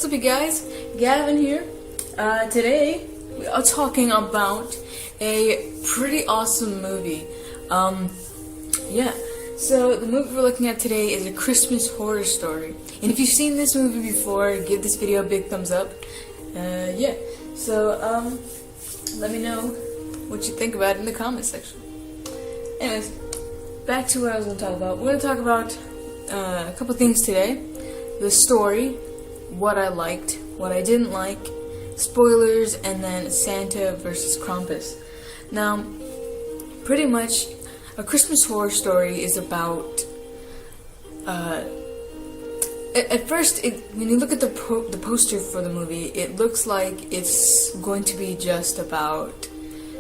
What's up, you guys? Gavin here. Today we are talking about a pretty awesome movie. Yeah. So the movie we're looking at today is A Christmas Horror Story. And if you've seen this movie before, give this video a big thumbs up. Yeah. So let me know what you think about it in the comment section. Anyways, back to what I was going to talk about. We're going to talk about a couple things today. The story, what I liked, what I didn't like, spoilers, and then Santa versus Krampus. Now, pretty much, A Christmas Horror Story is about, at first, when you look at the poster for the movie, it looks like it's going to be just about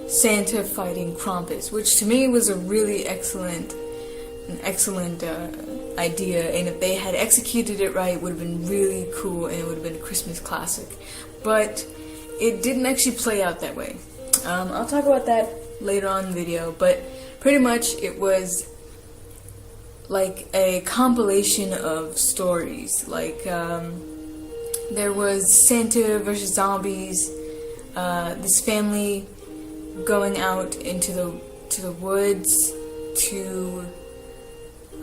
Santa fighting Krampus, which to me was a really excellent idea, and if they had executed it right, it would have been really cool, and it would have been a Christmas classic. But it didn't actually play out that way. I'll talk about that later on in the video, but pretty much it was like a compilation of stories. Like, there was Santa versus zombies, this family going out into the woods to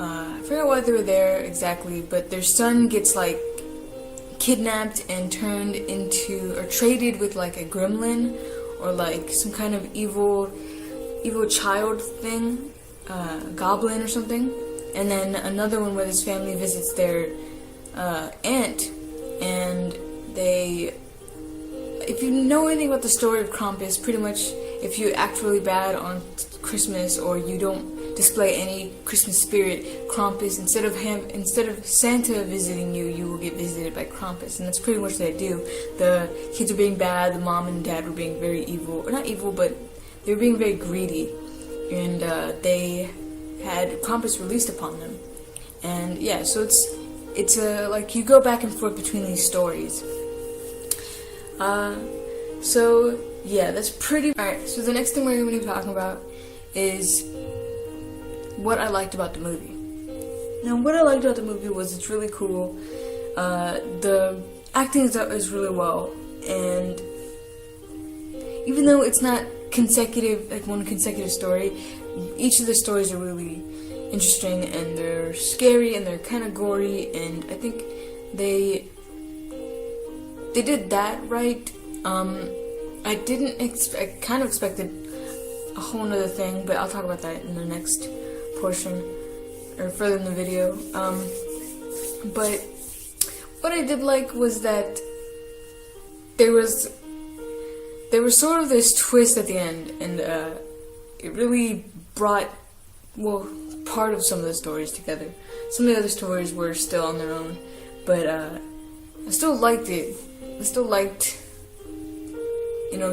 I forgot why they were there exactly, but their son gets like kidnapped and turned into, or traded with like a gremlin or like some kind of evil child thing, goblin or something. And then another one where this family visits their aunt, and they, if you know anything about the story of Krampus, pretty much if you act really bad on Christmas or you don't display any Christmas spirit, Krampus, instead of Santa visiting you, you will get visited by Krampus, and that's pretty much what they do. The kids are being bad, the mom and dad were being very evil, or not evil, but they were being very greedy, and they had Krampus released upon them. And yeah, so it's like you go back and forth between these stories. So yeah, that's pretty. Alright, so the next thing we're going to be talking about is what I liked about the movie. Now, what I liked about the movie was it's really cool. The acting is really well, and even though it's not consecutive, like one consecutive story, each of the stories are really interesting, and they're scary, and they're kind of gory, and I think they did that right. I kind of expected a whole nother thing, but I'll talk about that in the next portion, or further in the video. But what I did like was that there was sort of this twist at the end, and it really brought, well, part of some of the stories together. Some of the other stories were still on their own, but I still liked it. I still liked,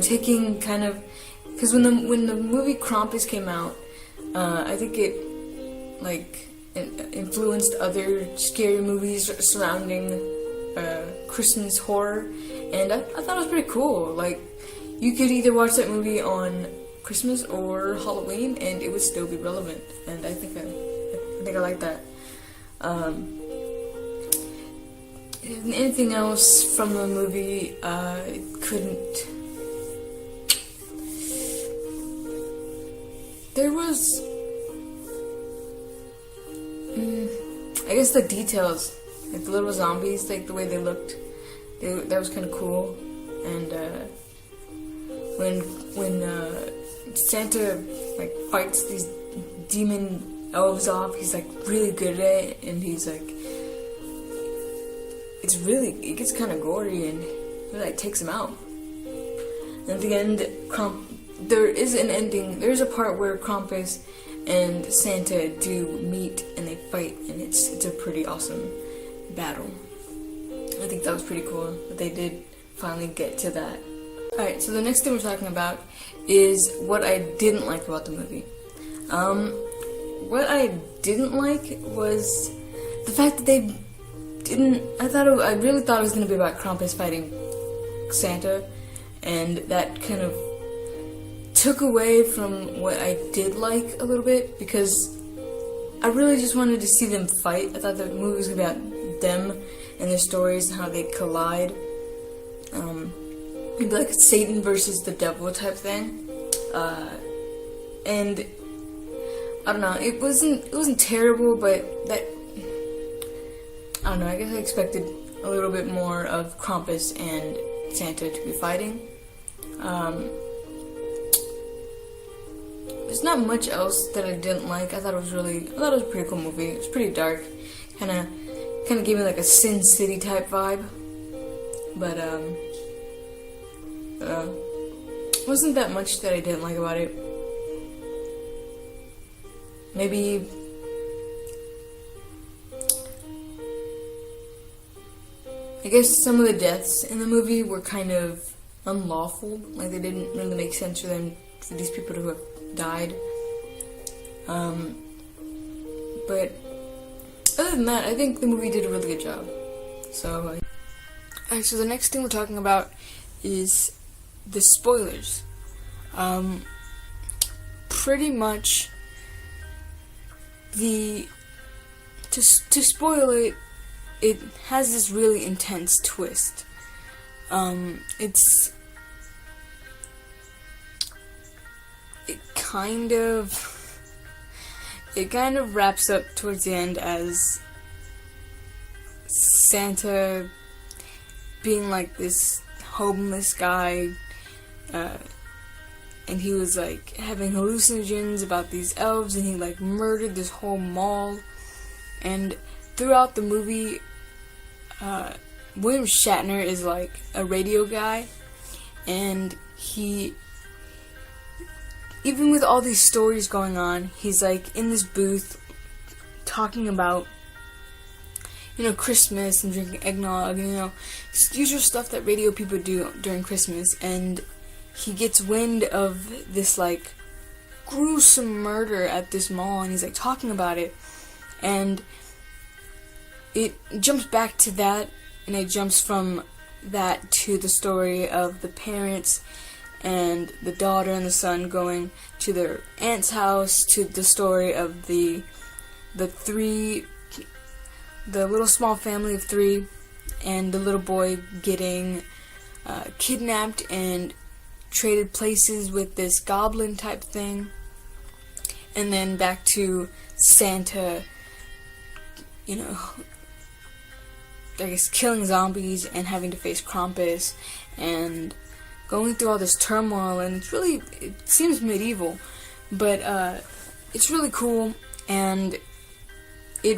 taking kind of, because when the movie Krampus came out, I think it influenced other scary movies surrounding Christmas horror, and I thought it was pretty cool. Like, you could either watch that movie on Christmas or Halloween, and it would still be relevant. And I think I like that. Anything else from the movie? Couldn't. There was, I guess, the details, like the little zombies, like the way they looked, that was kind of cool. And when Santa like fights these demon elves off, he's like really good at it, and he's like, it gets kind of gory, and he like takes him out. And at the end, there is an ending. There's a part where Krampus and Santa do meet and they fight, and it's a pretty awesome battle. I think that was pretty cool that they did finally get to that. Alright, so the next thing we're talking about is what I didn't like about the movie. What I didn't like was the fact that they didn't. I really thought it was going to be about Krampus fighting Santa, and that kind of took away from what I did like a little bit, because I really just wanted to see them fight. I thought the movie was about them and their stories and how they collide. It'd be like Satan versus the devil type thing. And I don't know, it wasn't terrible, but that, I don't know, I guess I expected a little bit more of Krampus and Santa to be fighting. There's not much else that I didn't like. I thought it was a pretty cool movie. It was pretty dark, kind of gave me like a Sin City type vibe, but wasn't that much that I didn't like about it. Maybe I guess some of the deaths in the movie were kind of unlawful. Like, they didn't really make sense for these people to have died. But other than that, I think the movie did a really good job. So, alright, so the next thing we're talking about is the spoilers. Pretty much to spoil it, it has this really intense twist. It kind of wraps up towards the end as Santa being like this homeless guy, and he was like having hallucinogens about these elves, and he like murdered this whole mall. And throughout the movie, William Shatner is like a radio guy, and he, even with all these stories going on, he's like in this booth talking about, Christmas and drinking eggnog and, usual stuff that radio people do during Christmas. And he gets wind of this like gruesome murder at this mall, and he's like talking about it, and it jumps back to that, and it jumps from that to the story of the parents and the daughter and the son going to their aunt's house, to the story of the little small family of 3, and the little boy getting kidnapped and traded places with this goblin type thing, and then back to Santa, I guess killing zombies and having to face Krampus and going through all this turmoil. And it seems medieval, but it's really cool. And I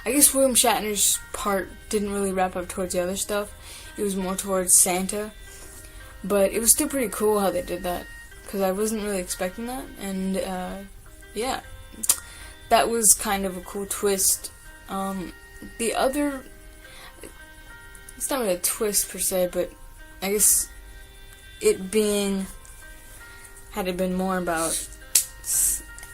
guess William Shatner's part didn't really wrap up towards the other stuff. It was more towards Santa, but it was still pretty cool how they did that, because I wasn't really expecting that. And yeah, that was kind of a cool twist. The other, it's not really a twist per se, but I guess had it been more about,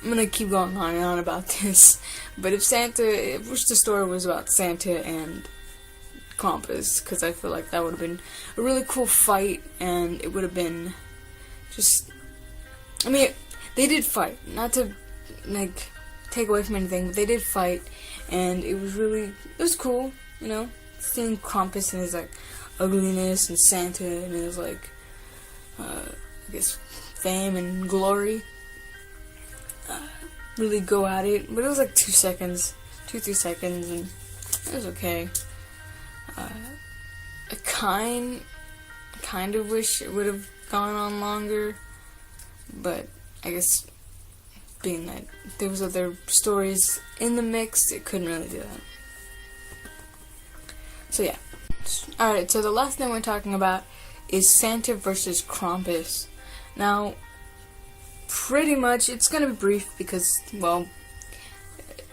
I'm gonna keep going on and on about this, but I wish the story was about Santa and Krampus, because I feel like that would have been a really cool fight, and it would have been they did fight, not to take away from anything, but they did fight, and it was cool, seeing Krampus and his ugliness, and Santa and his I guess fame and glory really go at it. But it was 2 seconds, 2-3 seconds, and it was okay. I kind of wish it would have gone on longer, but I guess being that there was other stories in the mix, it couldn't really do that. So yeah. Alright, so the last thing we're talking about is Santa versus Krampus. Now, pretty much, it's gonna be brief because, well,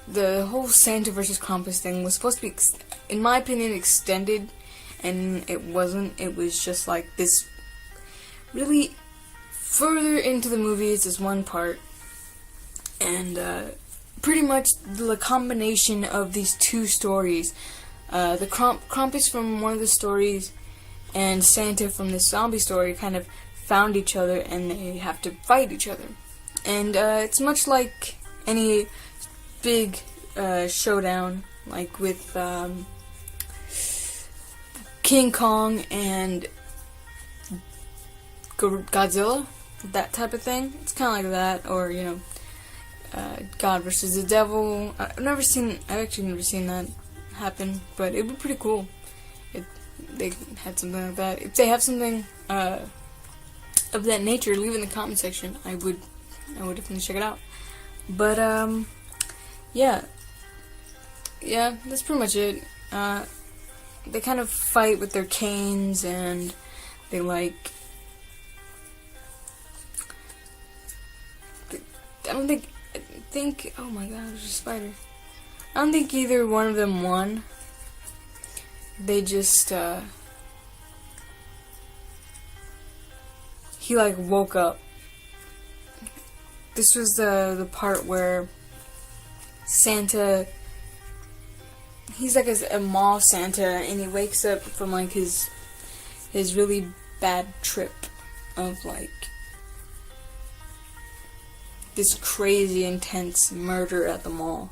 the whole Santa versus Krampus thing was supposed to be, in my opinion, extended, and it wasn't. It was just this really further into the movies is one part, and pretty much the combination of these two stories, the Krampus from one of the stories and Santa from the zombie story kind of found each other, and they have to fight each other. And it's much like any big showdown like with King Kong and Godzilla, that type of thing. It's kind of like that, or you know, God versus the Devil. I've actually never seen that happen, but it would be pretty cool if they had something like that. If they have something of that nature, leave it in the comment section. I would definitely check it out. But yeah, that's pretty much it. They kind of fight with their canes, and they I think, oh my god, there's a spider. I don't think either one of them won. They just, he like woke up. This was the part where Santa, he's like a mall Santa, and he wakes up from like his really bad trip of like this crazy intense murder at the mall.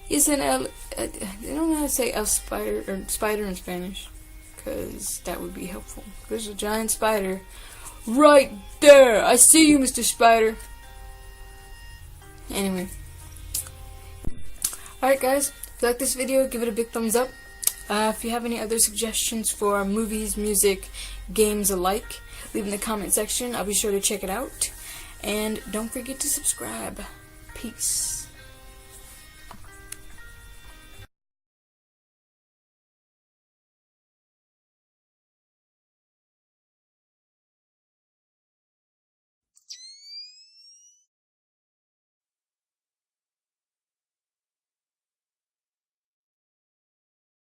He's an I don't know how to say spider or spider in Spanish, because that would be helpful. There's a giant spider right there. I see you, Mr. Spider. Anyway. Alright guys, if you like this video, give it a big thumbs up. If you have any other suggestions for movies, music, games alike, leave in the comment section. I'll be sure to check it out. And don't forget to subscribe. Peace.